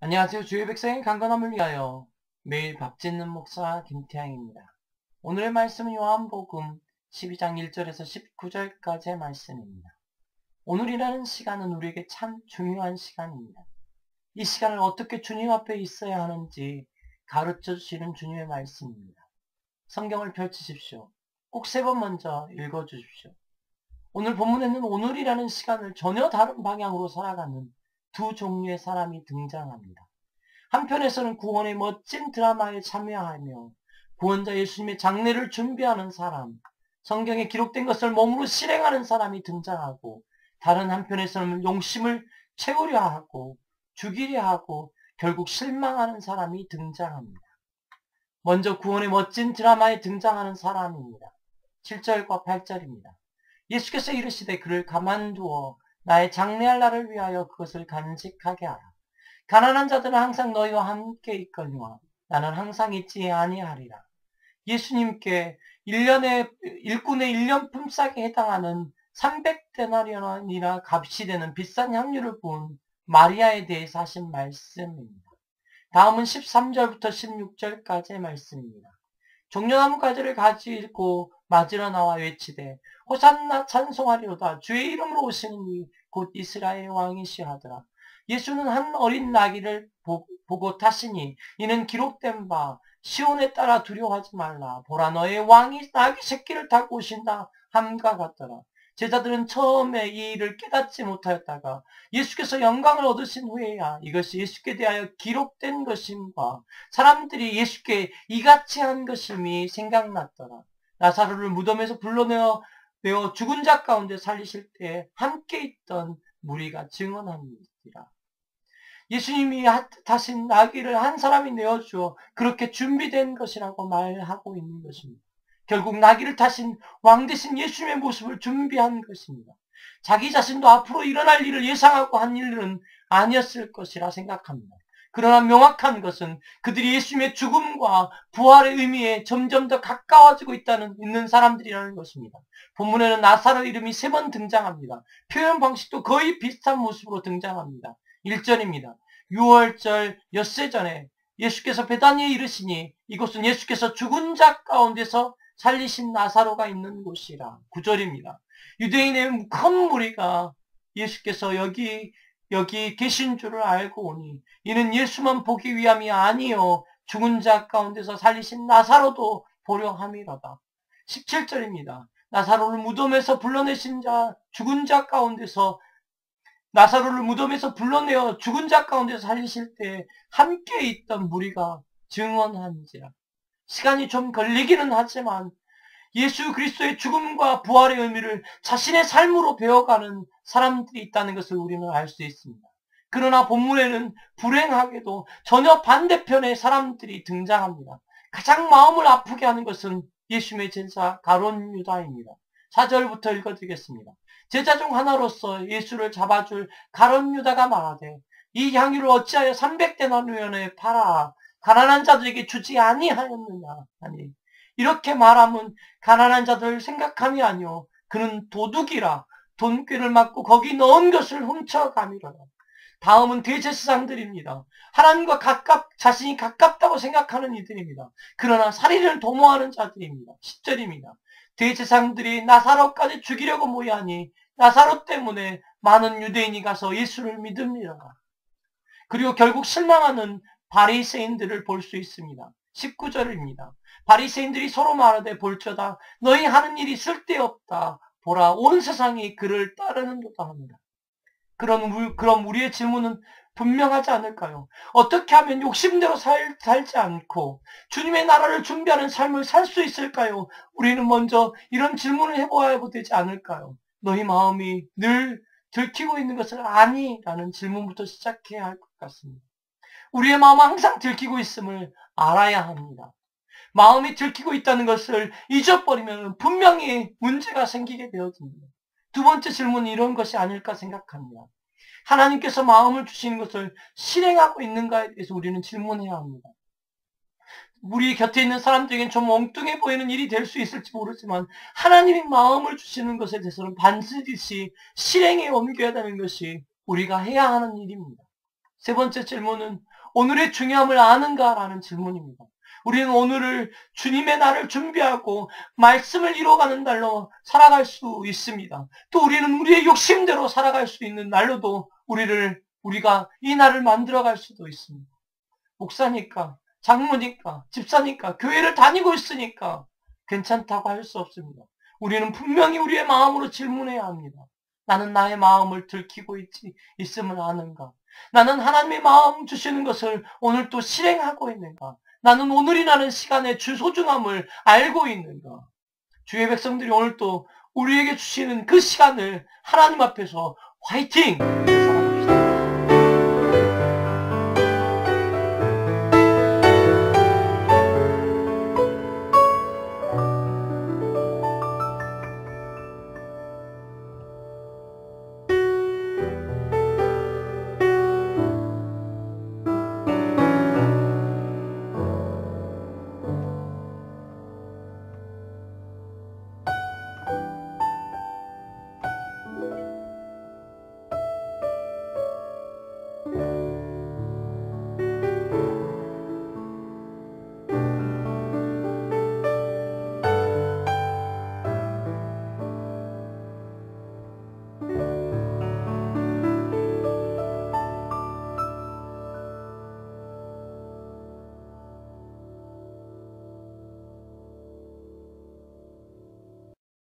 안녕하세요. 주의 백성의 강건함을 위하여 매일 밥 짓는 목사 김태양입니다. 오늘의 말씀은 요한복음 12장 1절에서 19절까지의 말씀입니다. 오늘이라는 시간은 우리에게 참 중요한 시간입니다. 이 시간을 어떻게 주님 앞에 있어야 하는지 가르쳐 주시는 주님의 말씀입니다. 성경을 펼치십시오. 꼭 3번 먼저 읽어 주십시오. 오늘 본문에는 오늘이라는 시간을 전혀 다른 방향으로 살아가는 두 종류의 사람이 등장합니다. 한편에서는 구원의 멋진 드라마에 참여하며 구원자 예수님의 장례를 준비하는 사람, 성경에 기록된 것을 몸으로 실행하는 사람이 등장하고, 다른 한편에서는 용심을 채우려 하고 죽이려 하고 결국 실망하는 사람이 등장합니다. 먼저 구원의 멋진 드라마에 등장하는 사람입니다. 7절과 8절입니다. 예수께서 이르시되 그를 가만두어 나의 장례할 날을 위하여 그것을 간직하게 하라. 가난한 자들은 항상 너희와 함께 있거니와 나는 항상 있지 아니하리라. 예수님께 일꾼의 1년 품삯에 해당하는 300데나리온이나 값이 되는 비싼 향유를 부은 마리아에 대해서 하신 말씀입니다. 다음은 13절부터 16절까지의 말씀입니다. 종려나무 가지를 가지고 맞으러 나와 외치되 호산나 찬송하리로다. 주의 이름으로 오시는 이 곧 이스라엘 왕이시 하더라. 예수는 한 어린 나귀를 보고 타시니 이는 기록된 바 시온에 따라 두려워하지 말라. 보라 너의 왕이 나귀 새끼를 타고 오신다 함과 같더라. 제자들은 처음에 이 일을 깨닫지 못하였다가 예수께서 영광을 얻으신 후에야 이것이 예수께 대하여 기록된 것임과 사람들이 예수께 이같이 한 것임이 생각났더라. 나사로를 무덤에서 불러내어 죽은 자 가운데 살리실 때 함께 있던 무리가 증언합니다. 예수님이 타신 나귀를 한 사람이 내어주어 그렇게 준비된 것이라고 말하고 있는 것입니다. 결국 나귀를 타신 왕 대신 예수님의 모습을 준비한 것입니다. 자기 자신도 앞으로 일어날 일을 예상하고 한 일은 아니었을 것이라 생각합니다. 그러나 명확한 것은 그들이 예수님의 죽음과 부활의 의미에 점점 더 가까워지고 있는 사람들이라는 것입니다. 본문에는 나사로 이름이 3번 등장합니다. 표현 방식도 거의 비슷한 모습으로 등장합니다. 1절입니다. 6월절 엿새 전에 예수께서 베다니에 이르시니 이곳은 예수께서 죽은 자 가운데서 살리신 나사로가 있는 곳이라. 9절입니다. 유대인의 큰 무리가 예수께서 여기 계신 줄을 알고 오니 이는 예수만 보기 위함이 아니요 죽은 자 가운데서 살리신 나사로도 보려 함이로다. 17절입니다. 나사로를 무덤에서 불러내신 자, 죽은 자 가운데서 나사로를 무덤에서 불러내어 죽은 자 가운데서 살리실 때 함께 있던 무리가 증언한지라. 시간이 좀 걸리기는 하지만 예수 그리스도의 죽음과 부활의 의미를 자신의 삶으로 배워가는 사람들이 있다는 것을 우리는 알 수 있습니다. 그러나 본문에는 불행하게도 전혀 반대편의 사람들이 등장합니다. 가장 마음을 아프게 하는 것은 예수님의 제자 가룟 유다입니다. 4절부터 읽어드리겠습니다. 제자 중 하나로서 예수를 잡아줄 가룟 유다가 말하되 이 향유를 어찌하여 300데나리온에 팔아 가난한 자들에게 주지 아니하였느냐 하니 이렇게 말하면 가난한 자들 생각함이 아니오 그는 도둑이라 돈꾀를 맞고 거기 넣은 것을 훔쳐가미로라. 다음은 대제사장들입니다. 하나님과 자신이 가깝다고 생각하는 이들입니다. 그러나 살인을 도모하는 자들입니다. 10절입니다. 대제사장들이 나사로까지 죽이려고 모여하니 나사로 때문에 많은 유대인이 가서 예수를 믿습니다. 그리고 결국 실망하는 바리새인들을 볼 수 있습니다. 19절입니다. 바리새인들이 서로 말하되 볼저다 너희 하는 일이 쓸데없다. 보라 온 세상이 그를 따르는도다 합니다. 그럼 우리의 질문은 분명하지 않을까요? 어떻게 하면 욕심대로 살지 않고 주님의 나라를 준비하는 삶을 살 수 있을까요? 우리는 먼저 이런 질문을 해봐야 되지 않을까요? 너희 마음이 늘 들키고 있는 것을 아니? 라는 질문부터 시작해야 할 것 같습니다. 우리의 마음은 항상 들키고 있음을 알아야 합니다. 마음이 들키고 있다는 것을 잊어버리면 분명히 문제가 생기게 되어집니다. 두 번째 질문은 이런 것이 아닐까 생각합니다. 하나님께서 마음을 주시는 것을 실행하고 있는가에 대해서 우리는 질문해야 합니다. 우리 곁에 있는 사람들에게는 좀 엉뚱해 보이는 일이 될 수 있을지 모르지만 하나님이 마음을 주시는 것에 대해서는 반드시 실행에 옮겨야 되는 것이 우리가 해야 하는 일입니다. 세 번째 질문은 오늘의 중요함을 아는가라는 질문입니다. 우리는 오늘을 주님의 날을 준비하고 말씀을 이뤄가는 날로 살아갈 수 있습니다. 또 우리는 우리의 욕심대로 살아갈 수 있는 날로도 우리가 이 날을 만들어갈 수도 있습니다. 목사니까, 장로니까, 집사니까, 교회를 다니고 있으니까 괜찮다고 할 수 없습니다. 우리는 분명히 우리의 마음으로 질문해야 합니다. 나는 나의 마음을 들키고 있음을 아는가? 나는 하나님의 마음 주시는 것을 오늘 또 실행하고 있는가? 나는 오늘이라는 시간의 소중함을 알고 있는가? 주의 백성들이 오늘 또 우리에게 주시는 그 시간을 하나님 앞에서 화이팅! 살아갑시다.